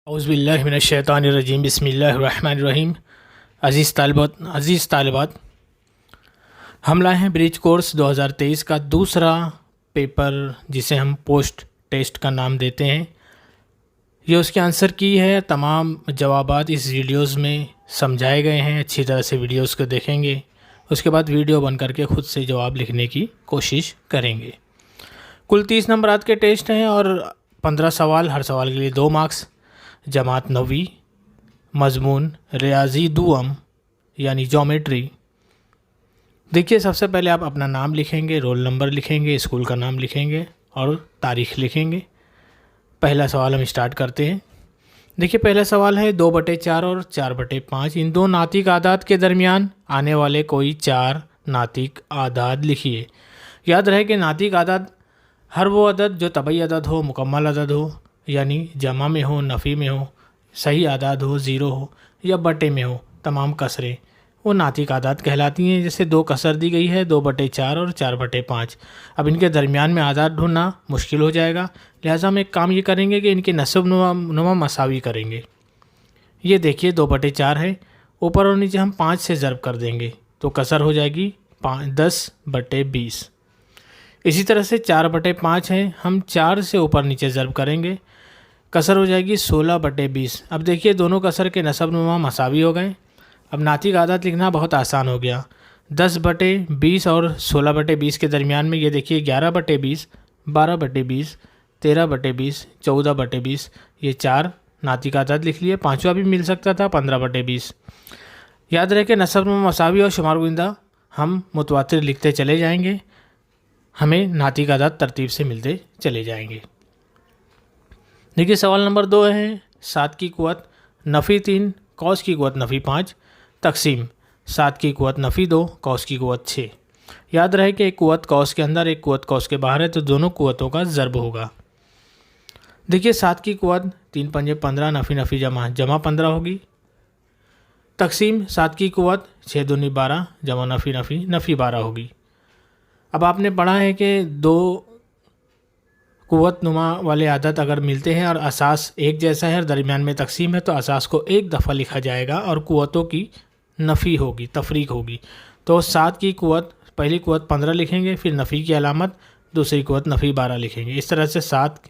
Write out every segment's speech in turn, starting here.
औज़ुबिल्लाहिमिनश्शैतानिर्रजीम बिस्मिल्लाहिर्रहमानिर्रहीम। अज़ीज़ तालिबात, हम लाए हैं ब्रिज कोर्स 2023 का दूसरा पेपर, जिसे हम पोस्ट टेस्ट का नाम देते हैं। ये उसके आंसर की है। तमाम जवाबात इस वीडियोस में समझाए गए हैं। अच्छी तरह से वीडियोस को देखेंगे, उसके बाद वीडियो बन करके ख़ुद से जवाब लिखने की कोशिश करेंगे। कुल 30 नंबरात के टेस्ट हैं और 15 सवाल, हर सवाल के लिए 2 मार्क्स। जमात नवी, मजमून रियाजी दुअम यानी ज्योमेट्री। देखिए, सबसे पहले आप अपना नाम लिखेंगे, रोल नंबर लिखेंगे, स्कूल का नाम लिखेंगे और तारीख़ लिखेंगे। पहला सवाल हम स्टार्ट करते हैं। देखिए, पहला सवाल है 2/4 और 4/5। इन दो नातिक आदाद के दरमियान आने वाले कोई 4 नातिक आदाद लिखिए। याद रहे कि नातिक आदाद हर वो अदद जो तबई अदद हो, मुकम्मल अदद हो, यानी जमा में हो, नफ़ी में हो, सही आदाद हो, ज़ीरो हो या बटे में हो, तमाम कसरें वो नातिक आदाद कहलाती हैं। जैसे 2 कसर दी गई है, 2/4 और 4/5। अब इनके दरमियान में आदाद ढूंढना मुश्किल हो जाएगा, लिहाजा हम एक काम ये करेंगे कि इनके नस्ब नुमा मसावी करेंगे। ये देखिए 2/4 है, ऊपर और नीचे हम 5 से ज़रब कर देंगे तो कसर हो जाएगी 10/20। इसी तरह से 4/5 है, हम 4 से ऊपर नीचे ज़रब करेंगे, कसर हो जाएगी 16/20। अब देखिए दोनों कसर के नस्ब नुमा मसावी हो गए। अब नातिक आदाद लिखना बहुत आसान हो गया। 10/20 और 16/20 के दरमियान में ये देखिए 11/20, 12/20, 13/20, 14/20, ये 4 नातिक आदाद लिख लिए। पाँचवा भी मिल सकता था, 15/20। याद रहे कि नस्ब नुमा मसावी और शुमार गुइंदा हम मुतवातिर लिखते चले जाएंगे, हमें नातिक आदाद तरतीब से मिलते चले जाएंगे। देखिए सवाल नंबर 2 है 7 की कुव्वत नफ़ी 3, कौस की कुव्वत नफ़ी 5, तकसीम 7 की कुव्वत नफ़ी 2, कौस की कुव्वत 6। याद रहे कि एक कुव्वत कौस के अंदर, एक कुव्वत कौस के बाहर है, तो दोनों कुव्वतों का ज़रब होगा। देखिए 7 की कुव्वत 3 पंजे 15, नफ़ी नफ़ी जमा 15 होगी। तकसीम 7 की कुव्वत 6 दूनी 12, जमा नफ़ी नफ़ी 12 होगी। अब आपने पढ़ा है कि 2 कुव्वत नुमा वाले आदत अगर मिलते हैं और असास एक जैसा है और दरमियान में तकसीम है, तो असास को एक दफ़ा लिखा जाएगा और कुव्वतों की नफ़ी होगी, तफरीक होगी। तो 7 की कुव्वत, पहली कुव्वत 15 लिखेंगे, फिर नफ़ी की अलामत, दूसरी कुव्वत नफ़ी 12 लिखेंगे। इस तरह से 7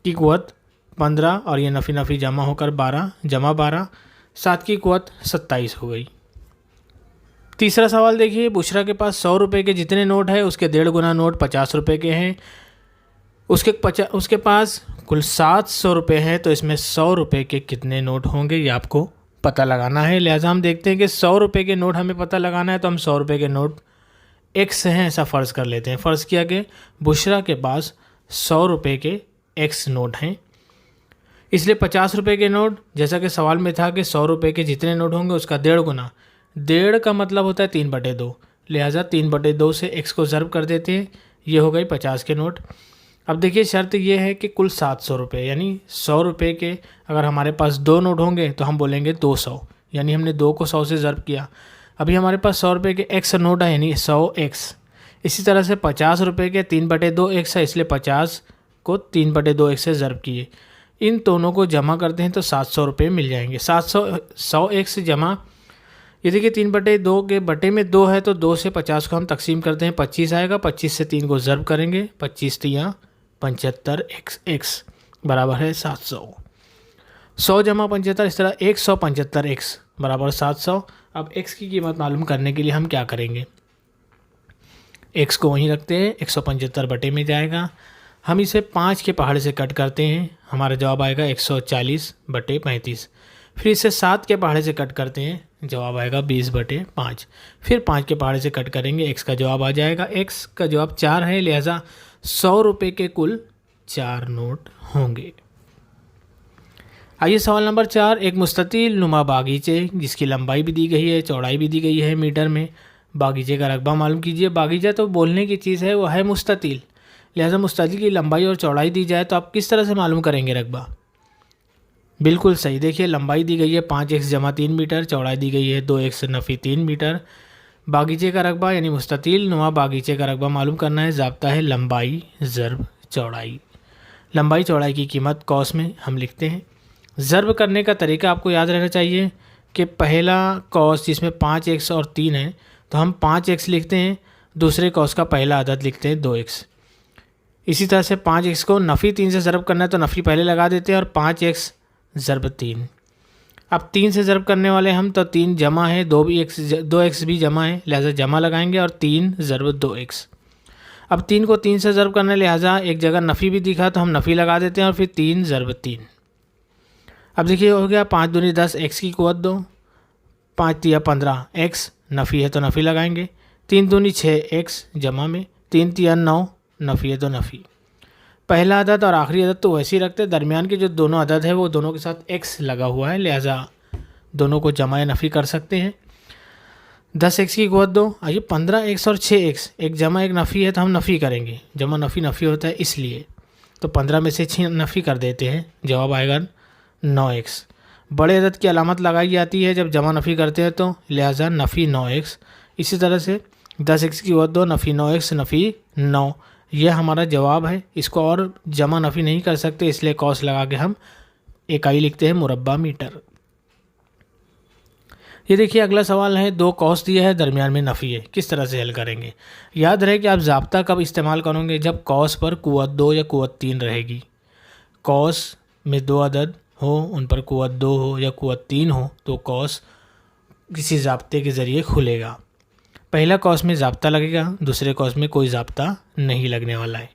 की कुव्वत 15 और ये नफ़ी जमा होकर 12, जमा 12, 7 की कुव्वत 27 हो गई। तीसरा सवाल देखिए, बुशरा के पास 100 रुपये के जितने नोट है उसके 1.5 गुना नोट 50 रुपये के हैं। उसके पास कुल 700 रुपये हैं, तो इसमें 100 रुपये के कितने नोट होंगे ये आपको पता लगाना है। लिहाजा हम देखते हैं कि 100 रुपये के नोट हमें पता लगाना है, तो हम 100 रुपये के नोट एक्स हैं ऐसा फ़र्ज़ कर लेते हैं। फ़र्ज़ किया कि बुशरा के पास 100 रुपये के एक्स नोट हैं, इसलिए 50 रुपये के नोट, जैसा कि सवाल में था कि 100 रुपये के जितने नोट होंगे उसका 1.5 गुना, 1.5 का मतलब होता है 3/2, लिहाजा 3/2 से एक्स को ज़रब कर देते हैं। ये हो गई 50 के नोट। अब देखिए शर्त ये है कि कुल 700 रुपये, यानी 100 रुपये के अगर हमारे पास 2 नोट होंगे तो हम बोलेंगे 200, यानी हमने 2 को 100 से ज़रब किया। अभी हमारे पास 100 रुपये के एक्स नोट है, यानी 100 एक्स। इसी तरह से 50 रुपये के 3/2 एक्स है, इसलिए 50 को 3/2 एक्स से ज़रब किए। इन दोनों को जमा करते हैं तो 700 रुपये मिल जाएंगे। 100 एक्स जमा, ये देखिए 3/2 के बटे में 2 है, तो 2 से 50 को हम तकसीम करते हैं, 25 आएगा। 25 से 3 को ज़रब करेंगे, 25 3 75 एक्स बराबर है 700। 100 जमा 75, इस तरह 175 एक्स बराबर 700। अब एक्स की कीमत मालूम करने के लिए हम क्या करेंगे, एक्स को वहीं रखते हैं, 175 बटे में जाएगा। हम इसे 5 के पहाड़े से कट करते हैं, हमारा जवाब आएगा 140/35। फिर इसे 7 के पहाड़े से कट करते हैं, जवाब आएगा 20/5। फिर 5 के पहाड़े से कट करेंगे, एक्स का जवाब आ जाएगा, एक्स का जवाब 4 है, लिहाजा 100 रुपये के कुल 4 नोट होंगे। आइए सवाल नंबर 4, एक मुस्ततिल नुमा बागीचे जिसकी लंबाई भी दी गई है, चौड़ाई भी दी गई है मीटर में, बागीचे का रकबा मालूम कीजिए। बागीचा तो बोलने की चीज़ है, वह है मुस्ततिल, लिहाजा मुस्ततिल की लंबाई और चौड़ाई दी जाए तो आप किस तरह से मालूम करेंगे रकबा। बिल्कुल सही, देखिए लंबाई दी गई है 5x जमा 3 मीटर, चौड़ाई दी गई है 2x नफ़ी 3 मीटर। बागीचे का रकबा यानी मुस्ततिल नुमा बागीचे का रकबा मालूम करना है, ज़ाब्ता है लंबाई ज़रब चौड़ाई। लंबाई चौड़ाई की कीमत कौस में हम लिखते हैं, ज़र्ब करने का तरीका आपको याद रहना चाहिए कि पहला कॉस जिसमें 5x और 3 है तो हम 5x लिखते हैं, दूसरे कॉस का पहला अदद लिखते हैं 2x। इसी तरह से 5x को नफ़ी 3 से ज़र्ब करना है तो नफ़ी पहले लगा देते हैं और 5x ज़र्ब 3। अब 3 से ज़र्ब करने वाले हम तो 3 जमा है, 2x भी जमा है, लिहाजा जमा लगाएंगे और 3 ज़र्ब 2x। अब 3 को 3 से ज़र्ब करने लिहाजा एक जगह नफ़ी भी दिखा तो हम नफ़ी लगा देते हैं और फिर 3 ज़र्ब 3। अब देखिए हो गया 5 दूनी 10, x की क़ुव्वत 2, 5 तिया 15, x नफ़ी है तो नफ़ी लगाएंगे, 3 दूनी 6, x जमा में, 3 तिया 9, नफ़ी है तो नफ़ी। पहला अदद और आखिरी अदद तो वैसे ही रखते हैं, दरमियान के जो दोनों अदद है वो दोनों के साथ x लगा हुआ है, लिहाजा दोनों को जमा या नफ़ी कर सकते हैं। 10x की क़ुव्वत 2, आइए 15x और 6x, एक जमा एक नफ़ी है तो हम नफ़ी करेंगे, जमा नफ़ी नफ़ी होता है इसलिए, तो 15 में से 6 नफ़ी कर देते हैं, जवाब आएगा 9x। बड़े अदद की अलामत लगाई जाती है जब जमा नफ़ी करते हैं तो, लिहाजा नफ़ी 9x। इसी तरह से 10x की क़ुव्वत 2, नफ़ी 9x, नफ़ी 9, यह हमारा जवाब है। इसको और जमा नफ़ी नहीं कर सकते इसलिए कॉस लगा के हम इकाई लिखते हैं मुरब्बा मीटर। ये देखिए अगला सवाल है, 2 कॉस दिया है, दरमियान में नफ़ी है, किस तरह से हल करेंगे। याद रहे कि आप ज़ाब्ता कब इस्तेमाल करोगे, जब कॉस पर क़ुव्वत 2 या क़ुव्वत 3 रहेगी। कॉस में 2 अदद हो, उन पर क़ुव्वत 2 हो या क़ुव्वत 3 हो तो कॉस किसी ज़ाब्ते के ज़रिए खुलेगा। पहला कॉस में ज़ाब्ता लगेगा, दूसरे कॉस में कोई ज़ाब्ता नहीं लगने वाला है।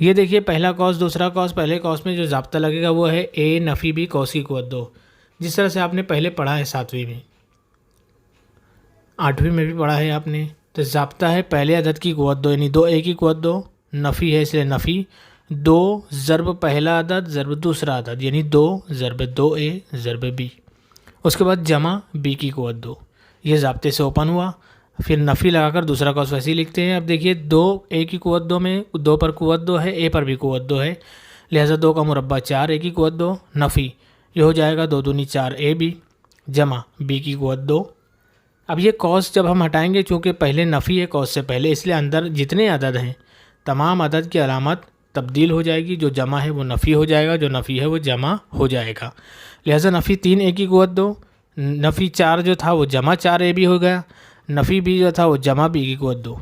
ये देखिए पहला कॉस दूसरा कॉस, पहले कॉस में जो ज़ाब्ता लगेगा वो है a नफ़ी b कॉस की क़ुव्वत 2, जिस तरह से आपने पहले पढ़ा है 7वीं में, 8वीं में भी पढ़ा है आपने। तो ज़ाब्ता है पहले अदद की क़ुव्वत 2 यानी 2a की क़ुव्वत 2, नफ़ी है इसलिए नफ़ी 2 ज़र्ब पहला अदद ज़र्ब दूसरा अदद यानी 2 ज़र्ब 2a ज़र्ब b, उसके बाद जमा b की क़ुव्वत 2। ये ज़ाब्ते से ओपन हुआ, फिर नफ़ी लगाकर दूसरा कॉस वैसे ही लिखते हैं। अब देखिए 2a की क़ुव्वत 2 में 2 पर क़ुव्वत 2 है, a पर भी क़ुव्वत 2 है, लिहाजा 2 का मुरब्बा 4, a की क़ुव्वत 2, नफ़ी ये हो जाएगा 2 दूनी 4ab जमा b की क़ुव्वत 2। अब ये कॉस जब हम हटाएंगे, चूँकि पहले नफ़ी है कॉस से पहले, इसलिए अंदर जितने अदद हैं तमाम अदद की अलामत तब्दील हो जाएगी, जो जमा है वो नफ़ी हो जाएगा, जो नफ़ी है वो जमा हो जाएगा। लिहाजा नफ़ी 3a की क़ुव्वत 2, नफ़ी 4 जो था वो जमा 4ab हो गया, नफ़ी b जो था वो जमा b की क़ुव्वत 2।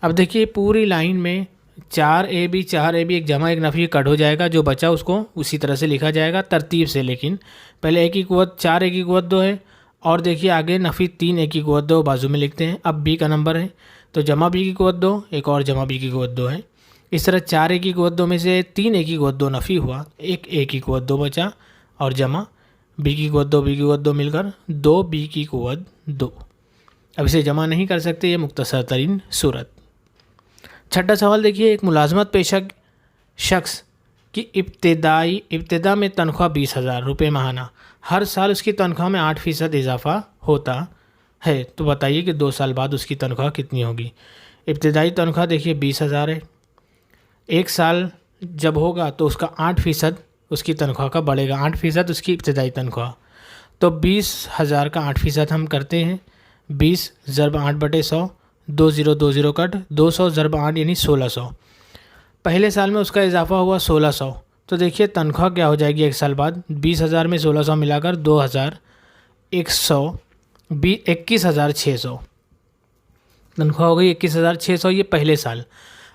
अब देखिए पूरी लाइन में 4ab एक जमा एक नफ़ी कट हो जाएगा, जो बचा उसको उसी तरह से लिखा जाएगा तरतीब से, लेकिन पहले a की क़ुव्वत 4a की क़ुव्वत 2 है और देखिए आगे नफ़ी 3a की क़ुव्वत 2 बाजू में लिखते हैं। अब b का नंबर है तो जमा b की क़ुव्वत 2, एक और जमा b की क़ुव्वत 2 है। इस तरह 4a की क़ुव्वत 2 में से 3a की क़ुव्वत 2 नफ़ी हुआ, एक a की क़ुव्वत 2 बचा और जमा b की क़ुव्वत 2 b की क़ुव्वत 2 मिलकर 2b की क़ुव्वत 2। अब इसे जमा नहीं कर सकते, ये मुख्तसर तरीन सूरत। छठा सवाल देखिए, एक मुलाजमत पेशा शख्स की इब्तिदा में तनख्वाह 20,000 रुपये माहाना, हर साल उसकी तनख्वाह में 8% इजाफा होता है, तो बताइए कि 2 साल बाद उसकी तनख्वाह कितनी होगी। इब्तिदाई तनख्वाह देखिए 20,000 है, एक साल जब होगा तो उसका 8% उसकी तनख्वाह का बढ़ेगा, 8% उसकी इब्तिदाई तनख्वाह, तो 20,000 का 8% हम करते हैं, 20 ज़र्ब 8/100, 2020 कट 200 ज़र्ब 8 यानी 1600। पहले साल में उसका इजाफा हुआ 1600, तो देखिए तनख्वाह क्या हो जाएगी एक साल बाद, 20,000 में 1600 मिलाकर 21,600 तनख्वाह हो गई 21,600, ये पहले साल।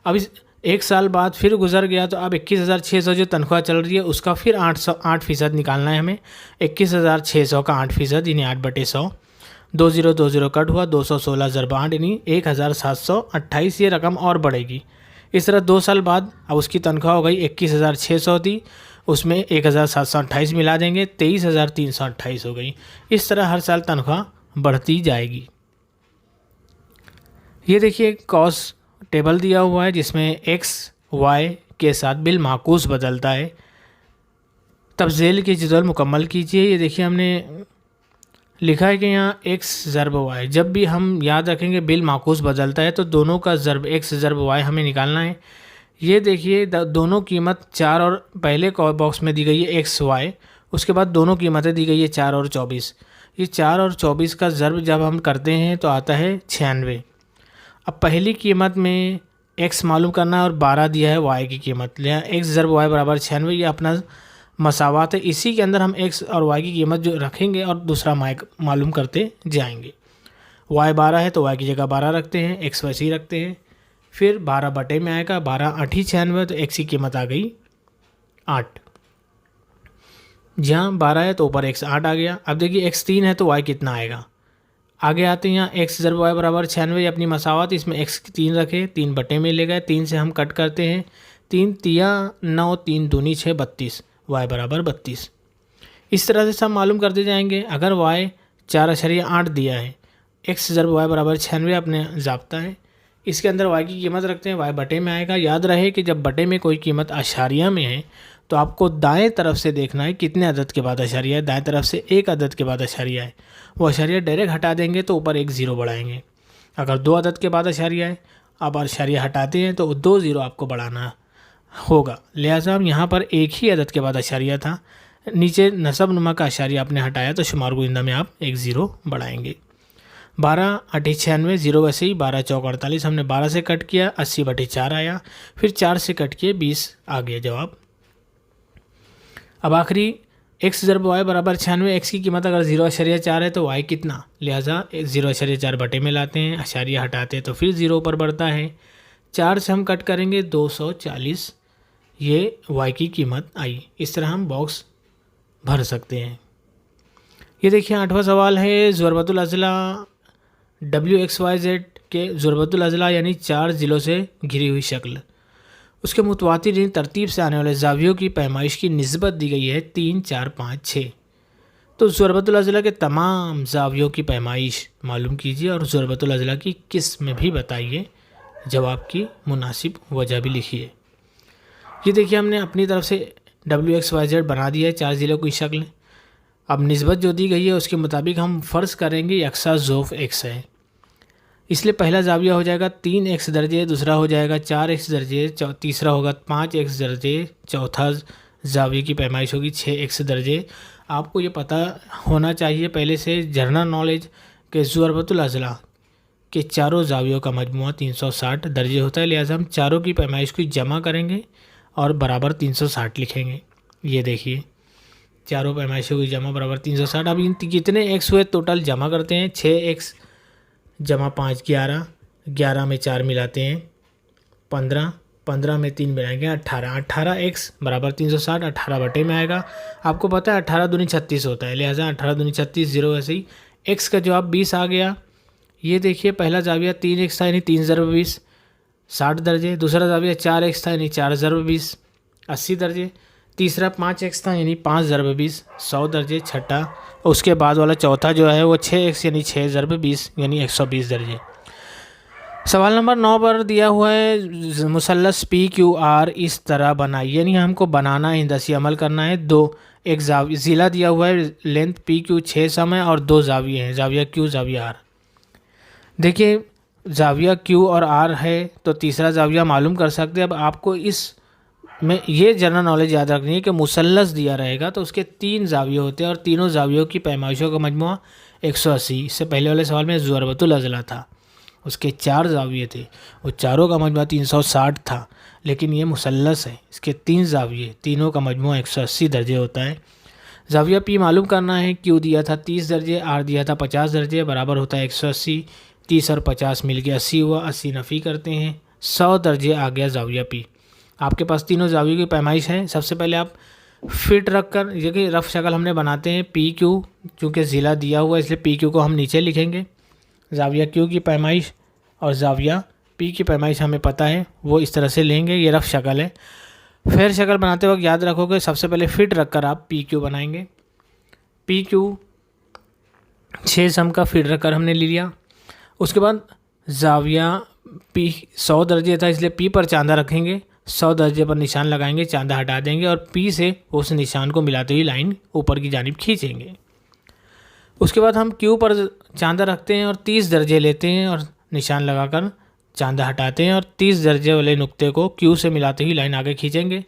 अब इस एक साल बाद फिर गुजर गया तो अब 21,600 जो तनख्वाह चल रही है उसका फिर 8% निकालना है हमें। 21,600 का 8% यानी 8/100, 2020 कट हुआ 216 ज़र्ब 8 यानी 1,728, ये रकम और बढ़ेगी। इस तरह 2 साल बाद अब उसकी तनख्वाह हो गई 21,600 थी, उसमें 1,728 मिला देंगे, 23,328 हो गई। इस तरह हर साल तनख्वाह बढ़ती जाएगी। ये देखिए कॉस टेबल दिया हुआ है जिसमें x y के साथ बिल माकूस बदलता है, तब्दील की जदवल मुकम्मल कीजिए। ये देखिए हमने लिखा है कि यहाँ x ज़र्ब y, जब भी हम याद रखेंगे बिल माकूस बदलता है तो दोनों का ज़र्ब x ज़र्ब y हमें निकालना है। ये देखिए दोनों कीमत 4 और पहले बॉक्स में दी गई है x y, उसके बाद दोनों कीमतें दी गई है 4 और 24। ये 4 और 24 का ज़र्ब जब हम करते हैं तो आता है 96। अब पहली कीमत में x मालूम करना है और 12 दिया है y की कीमत, लिया x ज़र्ब y बराबर 96, ये अपना मसावात है, इसी के अंदर हम x और y की कीमत जो रखेंगे और दूसरा मालूम करते जाएंगे। y 12 है तो y की जगह 12 रखते हैं, x वैसे ही रखते हैं। फिर 12 बटे में आएगा, 12 8 96, तो x की कीमत आ गई 8। जहाँ 12 है तो ऊपर x 8 आ गया। अब देखिए x 3 है तो y कितना आएगा। आगे आते हैं, यहाँ x ज़रब y बराबर 96, अपनी मसावत, इसमें x 3 रखे, 3 बटे में ले गए, 3 से हम कट करते हैं, 3 तिया 9, 3 दूनी 6, 32, y बराबर 32। इस तरह से सब मालूम करते जाएंगे। अगर y 4.8 दिया है, x ज़रब y बराबर 96 अपने ज़ाब्ता है, इसके अंदर y की कीमत रखते हैं, y बटे में आएगा। याद रहे कि जब बटे में कोई कीमत अशारिया में है तो आपको दाएं तरफ से देखना है कितने अदद के बाद अशारिया है। दाएं तरफ से एक अदद के बाद अशारिया है, वो अशारिया डायरेक्ट हटा देंगे तो ऊपर एक ज़ीरो बढ़ाएंगे। अगर 2 अदद के बाद अशारिया है, आप अशारिया हटाते हैं तो 2 ज़ीरो आपको बढ़ाना होगा। लिहाजा हम यहाँ पर एक ही अदद के बाद अशारिया था, नीचे नसब नुमा का अशारिया आपने हटाया तो शुमार गोइंदा में आप एक ज़ीरो बढ़ाएंगे। 12 8 96, ज़ीरो वैसे ही, 12 चौक 48, हमने 12 से कट किया, 80 बटे 4 आया, फिर 4 से कट किए 20 आ गया जवाब। अब आखिरी x ज़रब y बराबर 96, x की कीमत अगर 0.4 है तो y कितना, लिहाजा 0.4 बटे में लाते हैं, अशारिया हटाते हैं तो फिर 0 ऊपर बढ़ता है, 4 से हम कट करेंगे 240, ये y की कीमत आई। इस तरह हम बॉक्स भर सकते हैं। ये देखिए 8वां सवाल है, ज़ुरबतुल अज़ला WXYZ के ज़ुरबतुल अज़ला यानी 4 ज़िलों से घिरी हुई शक्ल, उसके मुतवातिर तरतीब से आने वाले ज़ावियों की पैमाइश की निस्बत दी गई है 3 4 5 6। तो ज़ुरबतुल अज़ला के तमाम ज़ावियों की पैमाइश मालूम कीजिए और ज़ुरबतुल अज़ला की किस्म भी बताइए, जवाब की मुनासिब वजह भी लिखिए। ये देखिए हमने अपनी तरफ से WXYZ बना दिया है 4 ज़िलों की शक्ल। अब निस्बत जो दी गई है उसके मुताबिक हम फ़र्ज़ करेंगे यकसा ज़ोफ़ x है, इसलिए पहला ज़ाविया हो जाएगा 3x दर्जे, दूसरा हो जाएगा 4x दर्जे, तीसरा होगा 5x दर्जे, चौथा ज़ाविये की पैमाइश होगी 6x दर्जे। आपको ये पता होना चाहिए पहले से जनरल नॉलेज के ज़ुरबतुल अज़ला के चारों ज़ावियों का मजमुआ 360 दर्जे होता है, लिहाजा हम चारों की पैमाइश को जमा करेंगे और बराबर 360 लिखेंगे। ये देखिए चारों पैमाइशों की जमा बराबर 360। अब इन कितने x हुए टोटल जमा करते हैं, 6x जमा 5 11, 11 में 4 मिलाते हैं 15, 15 में 3 मिलाएंगे 18, 18x बराबर 360, 18 बटे में आएगा। आपको पता है 18 दूनी 36 होता है, लिहाजा 18 दूनी 36, ज़ीरो वैसे ही x का जवाब 20 आ गया। ये देखिए पहला ज़ाविया 3x था यानी 3 ज़रब 20 60 दर्जे, दूसरा ज़ाविया 4x था यानी 4 ज़रब 20 80 दर्जे, तीसरा 5x था यानी 5 ज़रब 20 100 दर्जे, छठा उसके बाद वाला चौथा जो है वो 6x यानी 6 ज़रब 20 यानी 120 दर्जे। सवाल नंबर 9 पर दिया हुआ है मुसल्लस PQR इस तरह बनाइए, यानी हमको बनाना है, हिंदसी अमल करना है। एक ज़िला दिया हुआ है, लेंथ PQ 6 सम है और 2 ज़ाविये हैं, ज़ाविया Q ज़ाविया R। देखिए ज़ाविया Q और R है तो तीसरा ज़ाविया मालूम कर सकते हैं। अब आपको इस में ये जनरल नॉलेज याद रखनी है कि मुसल्लस दिया रहेगा तो उसके 3 ज़ाविये होते हैं और तीनों ज़ावियों की पैमाइशों का मजमुआ 180। इससे पहले वाले सवाल में ज़ुरबतुल अज़ला था, उसके 4 ज़ाविये थे, वो चारों का मजमुआ 360 था, लेकिन ये मुसल्लस है, इसके 3 ज़ाविये, तीनों का मजमुआ 180 दर्जे होता है। ज़ाविया P मालूम करना है, Q दिया था 30 दर्जे, R दिया था 50 दर्जे, बराबर होता है 180, 30 और 50 मिल के 80 हुआ, 80 नफ़ी करते हैं 100 दर्जे आ गया ज़ाविया P। आपके पास तीनों ज़ावियों की पैमाइश है। सबसे पहले आप फिट रख कर ये कि रफ़ शक्ल हमने बनाते हैं PQ, चूँकि ज़िला दिया हुआ है इसलिए PQ को हम नीचे लिखेंगे। ज़ाविया Q की पैमाइश और ज़ाविया P की पैमाइश हमें पता है, वो इस तरह से लेंगे। ये रफ़ शक्ल है। फेर शक्ल बनाते वक्त याद रखोगे सबसे पहले फिट रख कर आप PQ बनाएंगे। PQ 6 सम का फिट रख कर हमने ले लिया। उसके बाद ज़ाविया P 100 दर्जे था इसलिए P पर चांदा रखेंगे, 100 दर्जे पर निशान लगाएंगे, चांदा हटा देंगे और P से उस निशान को मिलाते हुई लाइन ऊपर की जानिब खींचेंगे। उसके बाद हम Q पर चांदा रखते हैं और 30 दर्जे लेते हैं और निशान लगाकर चांदा हटाते हैं और 30 दर्जे वाले नुक्ते को Q से मिलाते हुई लाइन आगे खींचेंगे।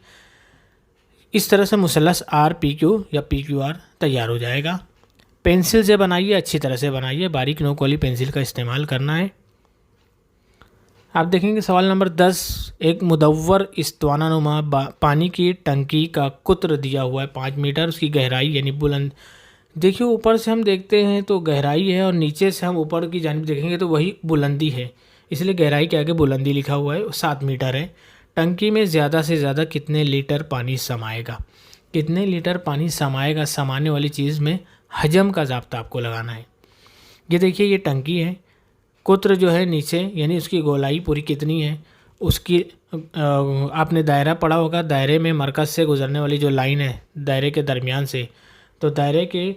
इस तरह से मुसल्लस RPQ या PQR तैयार हो जाएगा। पेंसिल से बनाइए, अच्छी तरह से बनाइए, बारीक नोक वाली पेंसिल का इस्तेमाल करना है। आप देखेंगे सवाल नंबर 10, एक मुदव्वर इस्त्वानानुमा पानी की टंकी का कुत्र दिया हुआ है 5 मीटर, उसकी गहराई यानी बुलंद। देखिए ऊपर से हम देखते हैं तो गहराई है और नीचे से हम ऊपर की जानिब देखेंगे तो वही बुलंदी है, इसलिए गहराई के आगे बुलंदी लिखा हुआ है, 7 मीटर है। टंकी में ज़्यादा से ज़्यादा कितने लीटर पानी समाएगा, कितने लीटर पानी समाएगा, समाने वाली चीज़ में हजम का ज़ाब्ता आपको लगाना है। ये देखिए ये टंकी है, कुत्र जो है नीचे यानी उसकी गोलाई पूरी कितनी है, उसकी आपने दायरा पढ़ा होगा, दायरे में मरकज़ से गुजरने वाली जो लाइन है दायरे के दरमियान से, तो दायरे के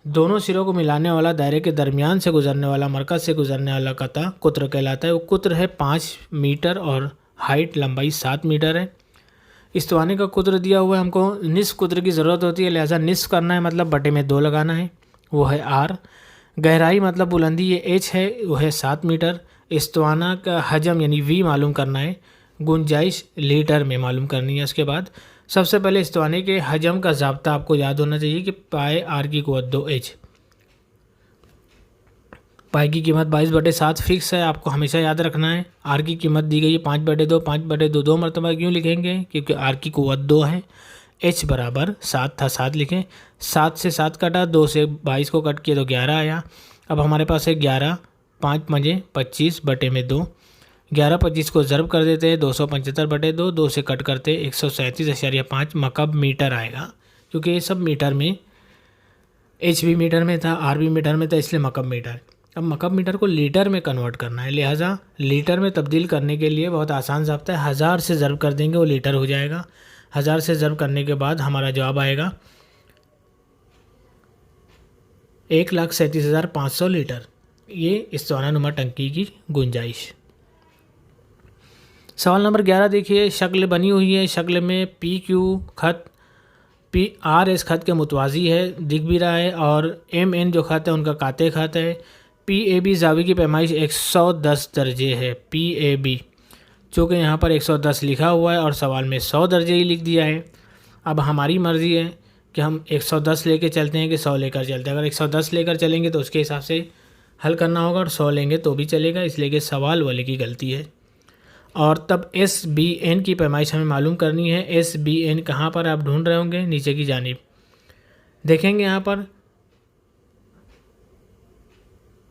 दोनों सिरों को मिलाने वाला दायरे के दरमियान से गुजरने वाला मरकज़ से गुजरने वाला कता कुत्र कहलाता है। वो कुत्र है 5 मीटर और हाइट लंबाई 7 मीटर है। इस्त्वाने का कुत्र दिया हुआ है, हमको निस्फ कुत्र की ज़रूरत होती है, लिहाजा निस्फ करना है, मतलब बटे में 2 लगाना है, वो है आर। गहराई मतलब बुलंदी ये एच है, वो है 7 मीटर। इस्त्वाना का हजम यानी वी मालूम करना है, गुंजाइश लीटर में मालूम करनी है। उसके बाद सबसे पहले इस्त्वाने के हजम का ज़ाब्ता आपको याद होना चाहिए कि पाए आर की क़ुव्वत 2H। पाई की कीमत 22/7 फिक्स है, आपको हमेशा याद रखना है। आर की कीमत दी गई है 5/2, 5/2 2 मरतबा क्यों लिखेंगे, क्योंकि आर की क़ुव्वत 2 है। एच बराबर 7 था, 7 लिखें, 7 से 7 कटा, 2 से 22 को कट किया तो 11 आया। अब हमारे पास है 11, 5 पंजे 25/2, 11 25 को ज़र्ब कर देते हैं 275/2, 2 से कट करते 137.5 मकब मीटर आएगा, क्योंकि ये सब मीटर में, एच भी मीटर में था, आर भी मीटर में था, इसलिए मकब मीटर। अब मकब मीटर को लीटर में कन्वर्ट करना है, लिहाजा लीटर में तब्दील करने के लिए बहुत आसान ज़ाब्ता है, 1000 से ज़र्ब कर देंगे वो लीटर हो जाएगा। 1000 से ज़र्ब करने के बाद हमारा जवाब आएगा 1,37,500 लीटर। ये इस्त्वानानुमा टंकी की गुंजाइश। सवाल नंबर 11 देखिए, शक्ल बनी हुई है, शक्ल में पी क्यू खत पी आर एस खत के मुतवाज़ी है, दिख भी रहा है, और एम एन जो खत है उनका काते खत है। पी ए बी ज़ावी की पैमाइश 110 दर्जे है, पी ए बी, चूँकि यहाँ पर 110 लिखा हुआ है और सवाल में 100 दर्जे ही लिख दिया है। अब हमारी मर्ज़ी है कि हम 110 लेके चलते हैं कि 100 लेकर चलते हैं। अगर 110 लेकर चलेंगे तो उसके हिसाब से हल करना होगा, और 100 लेंगे तो भी चलेगा, इसलिए कि सवाल वाले की गलती है। और तब एस बी एन की पैमाइश हमें मालूम करनी है। एस बी एन कहाँ पर आप ढूंढ रहे होंगे, नीचे की जानिब देखेंगे, यहाँ पर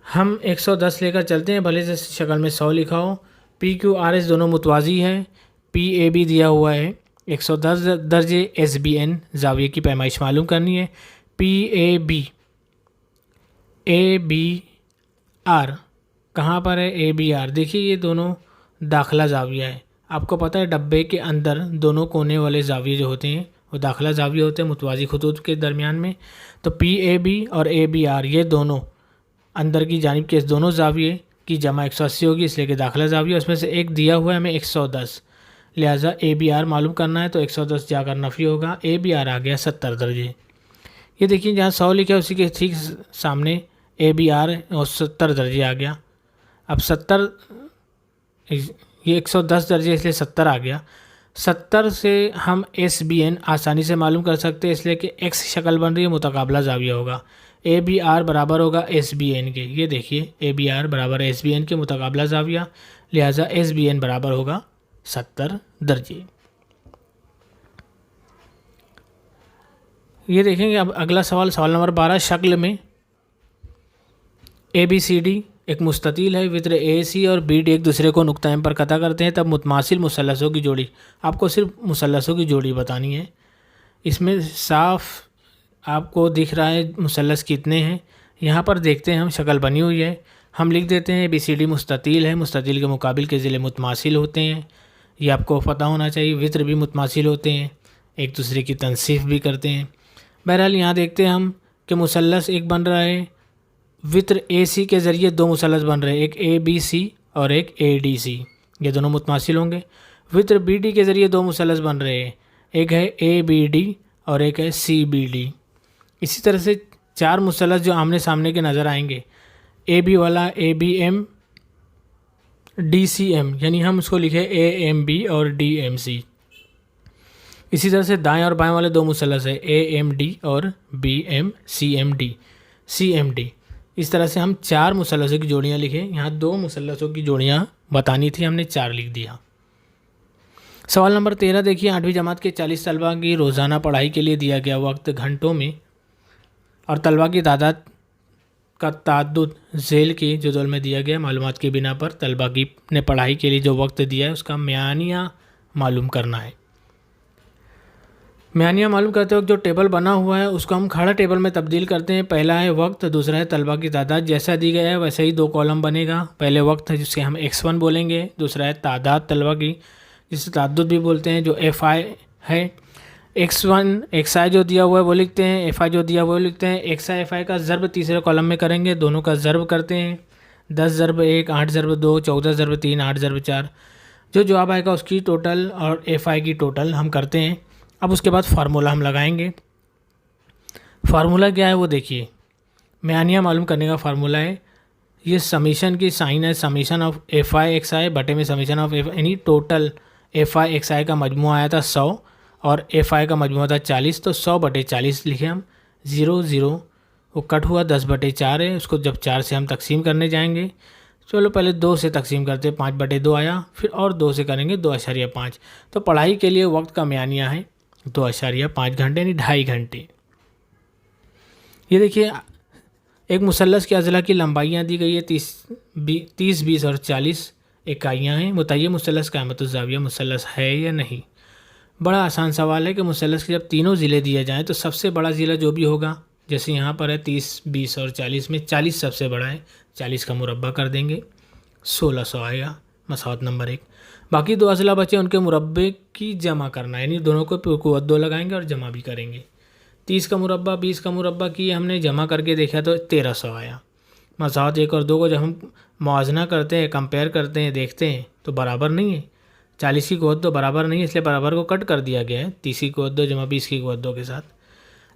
हम 110 लेकर चलते हैं, भले से शक्ल में 100 लिखा हो। पी क्यू आर एस दोनों मुतवाज़ी है, पी ए बी दिया हुआ है 110 दर्जे, एस बी एन ज़ाविये की पैमाइश मालूम करनी है। पी ए बी आर कहाँ पर है, ए बी आर, देखिए ये दोनों दाखिला ज़ाविया है। आपको पता है डब्बे के अंदर दोनों कोने वाले ज़ाविये जो होते हैं वो दाखिला ज़ाविये होते हैं मुतवाज़ी खतूत के दरमियान में। तो पी ए बी और ए बी आर ये दोनों अंदर की जानिब के इस दोनों ज़ाविये की जमा 180 होगी, इसलिए कि दाखिला ज़ाविया, उसमें से एक दिया हुआ है हमें 110, लिहाजा ए बी आर मालूम करना है, तो 110 जाकर नफ़ी होगा, ए बी आर आ गया 70 दर्जे। ये देखिए जहाँ 100 लिखा है उसी के ठीक सामने ए बी आर और 70 दर्जे आ गया। अब 70, ये 110 दर्जे इसलिए 70 आ गया। 70 से हम एस बी एन आसानी से मालूम कर सकते हैं, इसलिए कि एक्स शक्ल बन रही है, मुतकाबला ज़ाविया होगा, ए बी आर बराबर होगा एस बी एन के। ये देखिए ए बी आर बराबर एस बी एन के, मुतकाबला ज़ाविया, लिहाजा एस बी एन बराबर होगा 70 दर्जे। ये देखेंगे अब अगला सवाल, सवाल नंबर 12, शक्ल में ए बी सी डी एक मुस्ततील है, वित्र ए सी और बी डी एक दूसरे को नुक्ता एम पर कता करते हैं, तब मुतमासिल मुसल्लसों की जोड़ी, आपको सिर्फ मुसल्लसों की जोड़ी बतानी है। इसमें साफ आपको दिख रहा है मुसल्लस कितने हैं, यहाँ पर देखते हैं हम, शक्ल बनी हुई है, हम लिख देते हैं बी सी डी मुस्ततील है, मुस्ततील के मुकाबिल के ज़िले मुतमासिल होते हैं, ये आपको पता होना चाहिए। वित्र भी मुतमासिल होते हैं, एक दूसरे की तनसीफ भी करते हैं। बहरहाल यहाँ देखते हैं हम कि मुसल्लस एक बन रहा है, वित्र ए सी के ज़रिए 2 मुसल्लस बन रहे हैं, एक ए बी सी और एक ए डी सी, ये दोनों मुतमासिल होंगे। वित्र बी डी के ज़रिए 2 मुसल्लस बन रहे हैं, एक है ए बी डी और एक है सी बी डी। इसी तरह से 4 मुसल्लस जो आमने सामने के नज़र आएंगे, ए बी वाला A B M D C M, यानी हम उसको लिखे ए एम बी और डी एम सी। इसी तरह से दाएं और बाएं वाले 2 मुसल्लस है, ए एम डी और B M C M D, C M D. इस तरह से हम 4 मुसल्लसों की जोड़ियाँ लिखे। यहाँ 2 मुसल्लसों की जोड़ियाँ बतानी थी, हमने 4 लिख दिया। सवाल नंबर 13 देखिए, 8वीं जमात के 40 तलबा की रोज़ाना पढ़ाई के लिए दिया गया वक्त घंटों में और तलबा की तादाद का ताद्दुद झेल की जदवल में दिया गया। मालूमात की बिना पर तलबा की ने पढ़ाई के लिए जो वक्त दिया है उसका म्यानिया मालूम करना है। म्यानिया मालूम करते वक्त जो टेबल बना हुआ है उसको हम खड़ा टेबल में तब्दील करते हैं। पहला है वक्त, दूसरा है तलबा की तादाद। जैसा दी गया है वैसे ही 2 कॉलम बनेगा। पहले वक्त है जिससे हम x1 बोलेंगे, दूसरा है तादाद तलबा की जिसे ताद्दुद भी बोलते हैं जो FI है। x1 xi जो दिया हुआ है वो लिखते हैं, FI जो दिया हुआ है वो लिखते हैं। xi FI का ज़र्ब तीसरे कॉलम में करेंगे, दोनों का ज़र्ब करते हैं। 10 ज़र्ब 1, 8 ज़र्ब 2, 14 ज़र्ब 3, 8 ज़र्ब 4। जो जवाब आएगा उसकी टोटल और FI की टोटल हम करते हैं। अब उसके बाद फार्मूला हम लगाएंगे। फार्मूला क्या है वो देखिए, म्यानिया मालूम करने का फार्मूला है, ये समीशन की साइन है, समीशन ऑफ FI XI बटे में समीशन ऑफ यानी टोटल FI XI का मजमू आया था 100 और FI का मजमू था 40, तो 100 बटे 40 लिखे हम। 0 0 वो कट हुआ, 10 बटे 4 है, उसको जब 4 से हम तकसीम करने जाएंगे, चलो पहले 2 से तकसीम करते, 5 बटे 2 आया, फिर और 2 से करेंगे 2.5। तो पढ़ाई के लिए वक्त का म्यानिया है 2.5 घंटे यानी 2.5 घंटे। ये देखिए, एक मुसल्लस के अज़ला की लंबाइयाँ दी गई है 30, 20 और 40 इकाइयाँ हैं। बताइए मुसल्लस क़ाइमतुज़्ज़ाविया मुसल्लस है या नहीं। बड़ा आसान सवाल है कि मुसल्लस के जब तीनों ज़िले दिए जाएँ तो सबसे बड़ा ज़िला जो भी होगा, जैसे यहाँ पर है 30, 20 और 40 में 40 सबसे बड़ा है, 40 का मुरब्बा कर देंगे, 1600 आएगा, मसावत नंबर 1। बाकी 2 अज़ला बचे उनके मुरब्बे की जमा करना, यानी दोनों को क़ुव्वत 2 लगाएंगे और जमा भी करेंगे। 30 का मुरब्बा 20 का मुरब्बा किए हमने, जमा करके देखा तो 1300 आया। मसावत 1 और 2 को जब हम मुआवजना करते हैं, कंपेयर करते हैं, देखते हैं तो बराबर नहीं है। 40 की क़ुव्वत 2 बराबर नहीं है, इसलिए बराबर को कट कर दिया गया है 30 की क़ुव्वत 2 जमा 20 की क़ुव्वत 2 के साथ।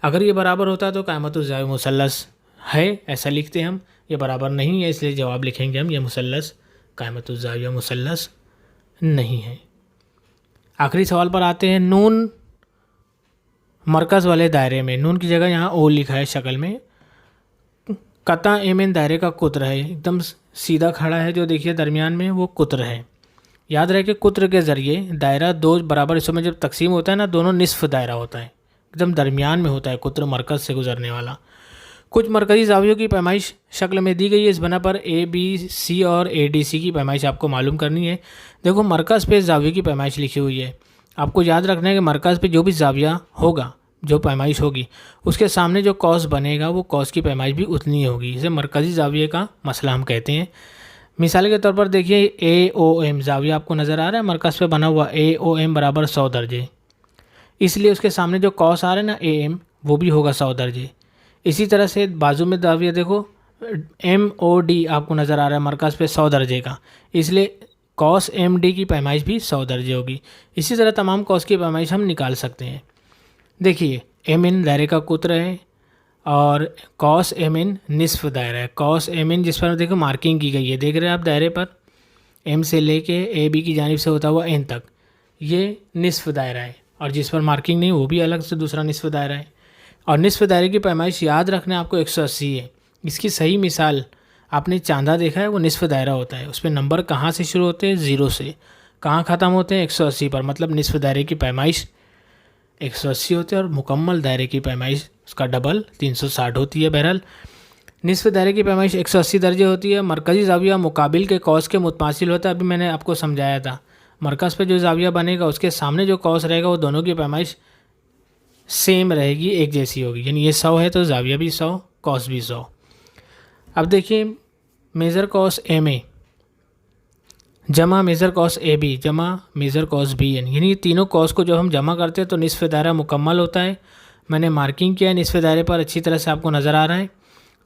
अगर ये बराबर होता तो क़ाइमतुज़्ज़ाविया मुसल्लस है, ऐसा लिखते हम। ये बराबर नहीं है इसलिए जवाब लिखेंगे हम, ये मुसल्लस क़ाइमतुज़्ज़ाविया मुसल्लस नहीं है। आखिरी सवाल पर आते हैं। नून मरकज़ वाले दायरे में, नून की जगह यहाँ ओ लिखा है शक्ल में, कता एम दायरे का कुत्र है, एकदम सीधा खड़ा है, जो देखिए दरमियान में वो कुत्र है। याद रहे कि कुत्र के ज़रिए दायरा 2 बराबर हिस्सों में जब तकसीम होता है ना, दोनों निस्फ दायरा होता है, एकदम दरमियान में होता है कुत्र, मरकज़ से गुजरने वाला। कुछ मरकज़ी ज़ावियों की पैमाइश शक्ल में दी गई है। इस बना पर ABC और ADC की पैमाइश आपको मालूम करनी है। देखो मरकज़ पे ज़ाविये की पैमाइश लिखी हुई है, आपको याद रखना है कि मरकज़ पे जो भी ज़ाविया होगा, जो पैमाइश होगी, उसके सामने जो कॉस बनेगा वो कॉस की पैमाइश भी उतनी होगी। इसे मरकज़ी ज़ाविये का मसला हम कहते हैं। मिसाल के तौर पर देखिए AOM ज़ाविया आपको नज़र आ रहा है, मरकज़ पे बना हुआ AOM बराबर 100 दर्जे, इसलिए उसके सामने जो कॉस आ रहा है ना AM, वो भी होगा 100 दर्जे। इसी तरह से बाजू में ज़ाविया देखो MOD आपको नज़र आ रहा है मरकज़ पे 100 दर्जे का, इसलिए कॉस MD की पैमाइश भी 100 दर्जे होगी। इसी तरह तमाम कॉस की पैमाइश हम निकाल सकते हैं। देखिए MN दायरे का कुत्र है और कॉस MN निस्फ दायरा है। कॉस MN जिस पर देखो मार्किंग की गई है, देख रहे हैं आप दायरे पर, M से लेके AB की जानिब से होता हुआ N तक, ये निस्फ दायरा है, और जिस पर मार्किंग नहीं वो भी अलग से दूसरा निस्फ दायरा है। और निस्फ दायरे की पैमाइश याद रखना आपको 180 है। इसकी सही मिसाल आपने चांदा देखा है, वो निस्फ दायरा होता है, उस पर नंबर कहाँ से शुरू होते हैं, 0 से, कहाँ ख़त्म होते हैं, 180 पर, मतलब निस्फ दायरे की पैमाइश 180 होते हैं और मुकम्मल दायरे की पैमाइश उसका डबल 360 होती है। बहरहाल निस्फ दायरे की पैमाइश 180 दर्जे होती है। मरकज़ी ज़ाविया मुकाबिल के कॉस के मुतमासिल होता है, अभी मैंने आपको समझाया था। मरकज़ पे जो ज़ाविया बनेगा उसके सामने जो कॉस रहेगा वो दोनों की पैमाइश सेम रहेगी, एक जैसी होगी, यानी ये 100 है तो ज़ाविया भी 100, कॉस भी 100। अब देखिए मेज़र कॉस MA जमा मेज़र कॉस AB जमा मेज़र कॉस BN, यानी ये तीनों कॉस को जब हम जमा करते हैं तो निस्फ दायरा मुकम्मल होता है। मैंने मार्किंग किया है निस्फ दायरे पर, अच्छी तरह से आपको नज़र आ रहा है।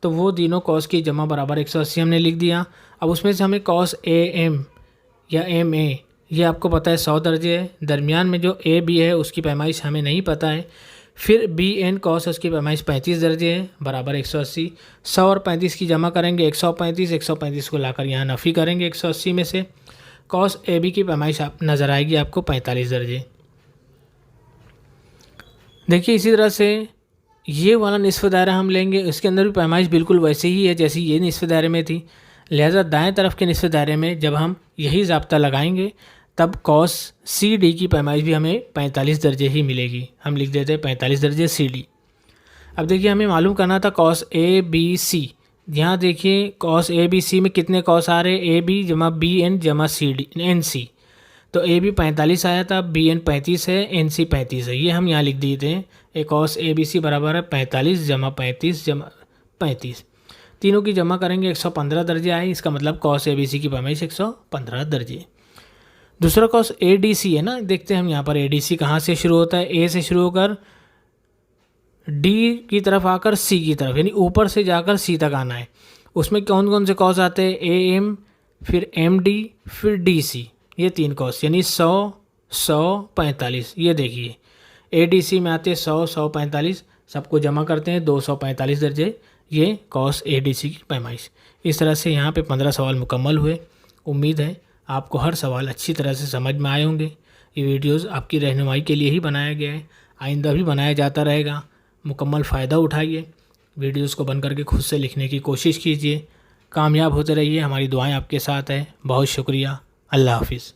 तो वो तीनों कॉस की जमा बराबर 180 हमने लिख दिया। अब उसमें से हमें कॉस AM या MA, ये आपको पता है 100 दर्जे है, दरमियान में जो AB है उसकी पैमाइश हमें नहीं पता है। फिर BN कॉस उसकी पैमाइश 35 दर्जे है बराबर 180। 100 और 35 की जमा करेंगे 135, 135 को लाकर यहाँ नफ़ी करेंगे 180 में से। कॉस AB की पैमाइश आप नज़र आएगी आपको 45 दर्जे। देखिए इसी तरह से ये वाला निसफ दायरा हम लेंगे, इसके अंदर भी पैमाइश बिल्कुल वैसे ही है जैसी ये निसफ दायरे में थी। लिहाजा दाएं तरफ के निसफ दायरे में जब हम यही ज़ाब्ता लगाएंगे तब कॉस सी डी की पैमाइश भी हमें 45 दर्जे ही मिलेगी। हम लिख देते हैं 45 दर्जे सी डी। अब देखिए हमें मालूम करना था कॉस ए बी सी। यहाँ देखिए कॉस ए बी सी में कितने कॉस आ रहे हैं, ए बी जमा बी एन जमा सी डी एन सी। तो ए बी 45 आया था, बी एन 35 है, एन सी 35 है। ये हम यहाँ लिख दिए थे। ए कॉस ए बी सी बराबर है 45 जमा 35 जमा 35। तीनों की जमा करेंगे 115 दर्जे आए। इसका मतलब कॉस ए बी सी की पैमाइश 115 दर्जे। दूसरा कॉस ए डी सी है ना, देखते हैं हम यहाँ पर ए डी सी कहाँ से शुरू होता है। ए से शुरू होकर डी की तरफ आकर सी की तरफ, यानी ऊपर से जाकर सी तक आना है। उसमें कौन कौन से कॉस आते हैं, ए एम, फिर एम डी, फिर डी सी। ये 3 कॉस यानी 100 100 45। ये देखिए ए डी सी में आते हैं 100 100 45। सबको जमा करते हैं 245 दर्जे। ये कॉस ए डी सी की पैमाइश। इस तरह से यहाँ पे 15 सवाल मुकम्मल हुए। उम्मीद है आपको हर सवाल अच्छी तरह से समझ में आए होंगे। ये वीडियोज़ आपकी रहनुमाई के लिए ही बनाया गया है, आइंदा भी बनाया जाता रहेगा। मुकम्मल फ़ायदा उठाइए, वीडियोज़ को बंद करके खुद से लिखने की कोशिश कीजिए। कामयाब होते रहिए, हमारी दुआएं आपके साथ है। बहुत शुक्रिया। अल्लाह हाफिज़।